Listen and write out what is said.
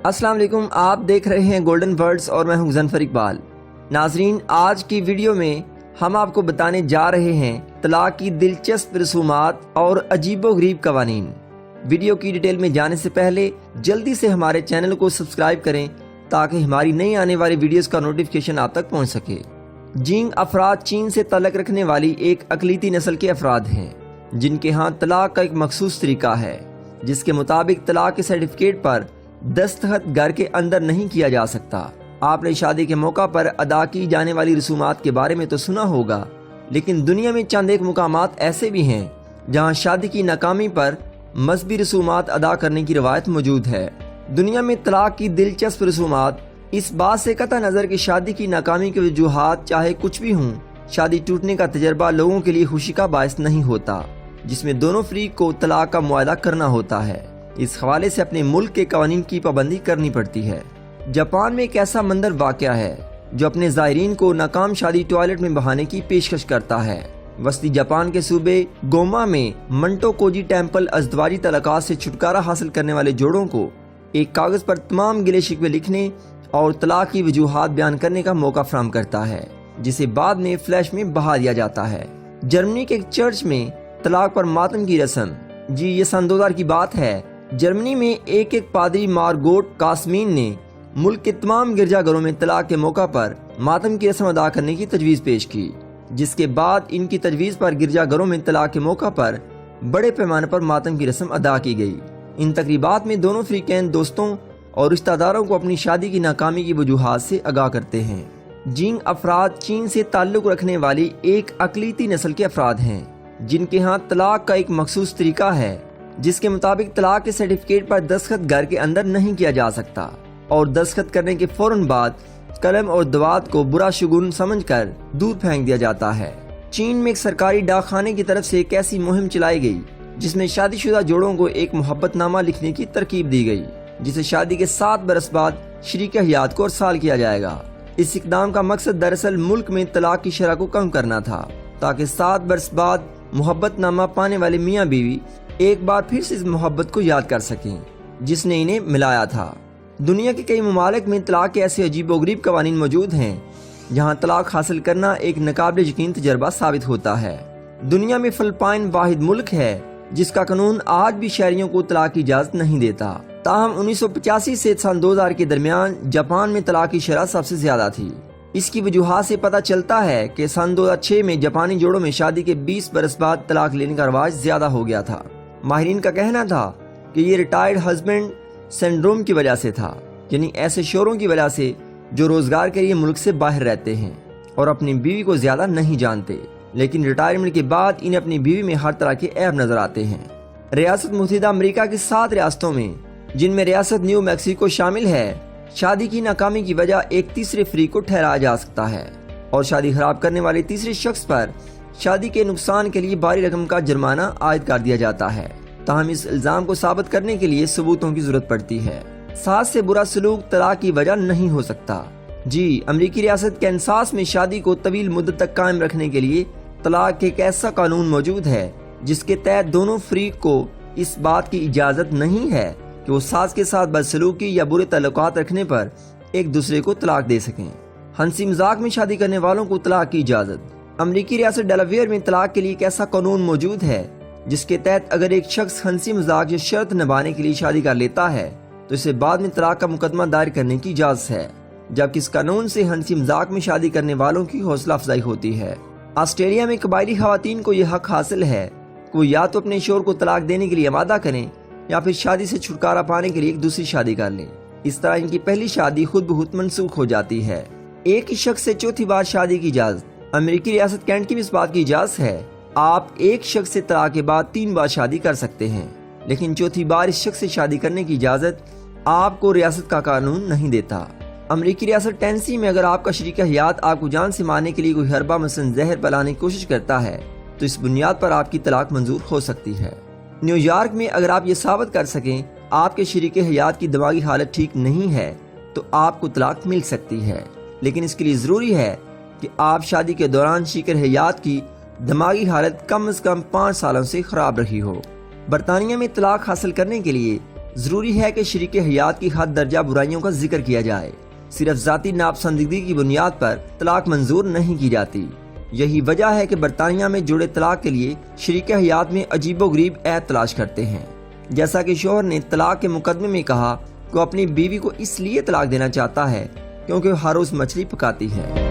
السلام علیکم، آپ دیکھ رہے ہیں گولڈن ورڈز اور میں ہوں غزنفر اقبال۔ ناظرین، آج کی ویڈیو میں ہم آپ کو بتانے جا رہے ہیں طلاق کی دلچسپ رسومات اور عجیب و غریب قوانین۔ ویڈیو کی ڈیٹیل میں جانے سے پہلے جلدی سے ہمارے چینل کو سبسکرائب کریں تاکہ ہماری نئی آنے والی ویڈیوز کا نوٹیفیکیشن آپ تک پہنچ سکے۔ جینگ افراد چین سے تعلق رکھنے والی ایک اقلیتی نسل کے افراد ہیں جن کے ہاں طلاق کا ایک مخصوص طریقہ ہے جس کے مطابق طلاق کے سرٹیفکیٹ پر دستخط گھر کے اندر نہیں کیا جا سکتا۔ آپ نے شادی کے موقع پر ادا کی جانے والی رسومات کے بارے میں تو سنا ہوگا، لیکن دنیا میں چند ایک مقامات ایسے بھی ہیں جہاں شادی کی ناکامی پر مذہبی رسومات ادا کرنے کی روایت موجود ہے۔ دنیا میں طلاق کی دلچسپ رسومات اس بات سے قطع نظر کہ شادی کی ناکامی کی وجوہات چاہے کچھ بھی ہوں، شادی ٹوٹنے کا تجربہ لوگوں کے لیے خوشی کا باعث نہیں ہوتا، جس میں دونوں فریق کو طلاق کا معاہدہ کرنا ہوتا ہے۔ اس حوالے سے اپنے ملک کے قوانین کی پابندی کرنی پڑتی ہے۔ جاپان میں ایک ایسا منظر واقع ہے جو اپنے زائرین کو ناکام شادی ٹوائلٹ میں بہانے کی پیشکش کرتا ہے۔ وسطی جاپان کے صوبے گوما میں منٹو کوجی ٹیمپل ازدواجی تعلقات سے چھٹکارا حاصل کرنے والے جوڑوں کو ایک کاغذ پر تمام گلے شکوے لکھنے اور طلاق کی وجوہات بیان کرنے کا موقع فراہم کرتا ہے، جسے بعد میں فلیش میں بہا دیا جاتا ہے۔ جرمنی کے ایک چرچ میں طلاق پر ماتم کی رسم، یہ سن 2000 کی بات ہے۔ جرمنی میں ایک پادری مارگوٹ کاسمین نے ملک کے تمام گرجا گھروں میں طلاق کے موقع پر ماتم کی رسم ادا کرنے کی تجویز پیش کی، جس کے بعد ان کی تجویز پر گرجا گھروں میں طلاق کے موقع پر بڑے پیمانے پر ماتم کی رسم ادا کی گئی۔ ان تقریبات میں دونوں فریقین دوستوں اور رشتہ داروں کو اپنی شادی کی ناکامی کی وجوہات سے آگاہ کرتے ہیں۔ جینگ افراد چین سے تعلق رکھنے والی ایک اقلیتی نسل کے افراد ہیں جن کے ہاں طلاق کا ایک مخصوص طریقہ ہے جس کے مطابق طلاق کے سرٹیفکیٹ پر دستخط گھر کے اندر نہیں کیا جا سکتا اور دستخط کرنے کے فوراً بعد قلم اور دوات کو برا شگون سمجھ کر دور پھینک دیا جاتا ہے۔ چین میں ایک سرکاری ڈاک خانے کی طرف سے ایک ایسی مہم چلائی گئی جس میں شادی شدہ جوڑوں کو ایک محبت نامہ لکھنے کی ترکیب دی گئی جسے شادی کے 7 برس بعد شریک حیات کو ارسال کیا جائے گا۔ اس اقدام کا مقصد دراصل ملک میں طلاق کی شرح کو کم کرنا تھا تاکہ 7 برس بعد محبت نامہ پانے والے میاں بیوی ایک بار پھر سے اس محبت کو یاد کر سکیں جس نے انہیں ملایا تھا۔ دنیا کے کئی ممالک میں طلاق کے ایسے عجیب و غریب قوانین موجود ہیں جہاں طلاق حاصل کرنا ایک ناقابل یقین تجربہ ثابت ہوتا ہے۔ دنیا میں فلپائن واحد ملک ہے جس کا قانون آج بھی شہریوں کو طلاق کی اجازت نہیں دیتا، تاہم 1985 سے سن 2000 کے درمیان جاپان میں طلاق کی شرح سب سے زیادہ تھی۔ اس کی وجوہات سے پتہ چلتا ہے کہ سن 2006 میں جاپانی جوڑوں میں شادی کے 20 برس بعد طلاق لینے کا رواج زیادہ ہو گیا تھا۔ ماہرین کا کہنا تھا کہ یہ ریٹائرڈ ہسبینڈ سنڈروم کی وجہ سے تھا، یعنی ایسے شوہروں کی وجہ سے جو روزگار کے لیے ملک سے باہر رہتے ہیں اور اپنی بیوی کو زیادہ نہیں جانتے، لیکن ریٹائرمنٹ کے بعد انہیں اپنی بیوی میں ہر طرح کے عیب نظر آتے ہیں۔ ریاست متحدہ امریکہ کی 7 ریاستوں میں، جن میں ریاست نیو میکسیکو شامل ہے، شادی کی ناکامی کی وجہ ایک تیسرے فریق کو ٹھہرایا جا سکتا ہے اور شادی خراب کرنے والے تیسرے شخص پر شادی کے نقصان کے لیے بھاری رقم کا جرمانہ عائد کر دیا جاتا ہے، تاہم اس الزام کو ثابت کرنے کے لیے ثبوتوں کی ضرورت پڑتی ہے۔ ساس سے برا سلوک طلاق کی وجہ نہیں ہو سکتا۔ امریکی ریاست کینساس میں شادی کو طویل مدت تک قائم رکھنے کے لیے طلاق کے ایک ایسا قانون موجود ہے جس کے تحت دونوں فریق کو اس بات کی اجازت نہیں ہے کہ وہ ساس کے ساتھ بدسلوکی یا برے تعلقات رکھنے پر ایک دوسرے کو طلاق دے سکیں۔ ہنسی مذاق میں شادی کرنے والوں کو طلاق کی اجازت۔ امریکی ریاست ڈیلاویئر میں طلاق کے لیے ایک ایسا قانون موجود ہے جس کے تحت اگر ایک شخص ہنسی مذاق یا شرط نبھانے کے لیے شادی کر لیتا ہے تو اسے بعد میں طلاق کا مقدمہ دائر کرنے کی اجازت ہے، جبکہ اس قانون سے ہنسی مذاق میں شادی کرنے والوں کی حوصلہ افزائی ہوتی ہے۔ آسٹریلیا میں قبائلی خواتین کو یہ حق حاصل ہے کہ وہ یا تو اپنے شوہر کو طلاق دینے کے لیے آمادہ کریں یا پھر شادی سے چھٹکارا پانے کے لیے ایک دوسری شادی کر لیں۔ اس طرح ان کی پہلی شادی خود بخود منسوخ ہو جاتی ہے۔ ایک ہی شخص سے چوتھی بار شادی کی اجازت۔ امریکی ریاست کینٹ کی بھی اس بات کی اجازت ہے۔ آپ ایک شخص سے طلاق کے بعد 3 بار شادی کر سکتے ہیں، لیکن چوتھی بار اس شخص سے شادی کرنے کی اجازت آپ کو ریاست کا قانون نہیں دیتا۔ امریکی ریاست ٹینسی میں اگر آپ کا شریک حیات آپ کو جان سے مارنے کے لیے کوئی حربہ مثلاً زہر پلانے کی کوشش کرتا ہے تو اس بنیاد پر آپ کی طلاق منظور ہو سکتی ہے۔ نیو یارک میں اگر آپ یہ ثابت کر سکیں آپ کے شریک حیات کی دماغی حالت ٹھیک نہیں ہے تو آپ کو طلاق مل سکتی ہے، لیکن اس کے لیے ضروری ہے کہ آپ شادی کے دوران شریک حیات کی دماغی حالت کم از کم 5 سالوں سے خراب رہی ہو۔ برطانیہ میں طلاق حاصل کرنے کے لیے ضروری ہے کہ شریک حیات کی حد درجہ برائیوں کا ذکر کیا جائے۔ صرف ذاتی ناپسندیدگی کی بنیاد پر طلاق منظور نہیں کی جاتی۔ یہی وجہ ہے کہ برطانیہ میں جوڑے طلاق کے لیے شریک حیات میں عجیب و غریب عیب تلاش کرتے ہیں۔ جیسا کہ شوہر نے طلاق کے مقدمے میں کہا کہ وہ اپنی بیوی کو اس لیے طلاق دینا چاہتا ہے کیونکہ وہ ہر روز مچھلی پکاتی ہے۔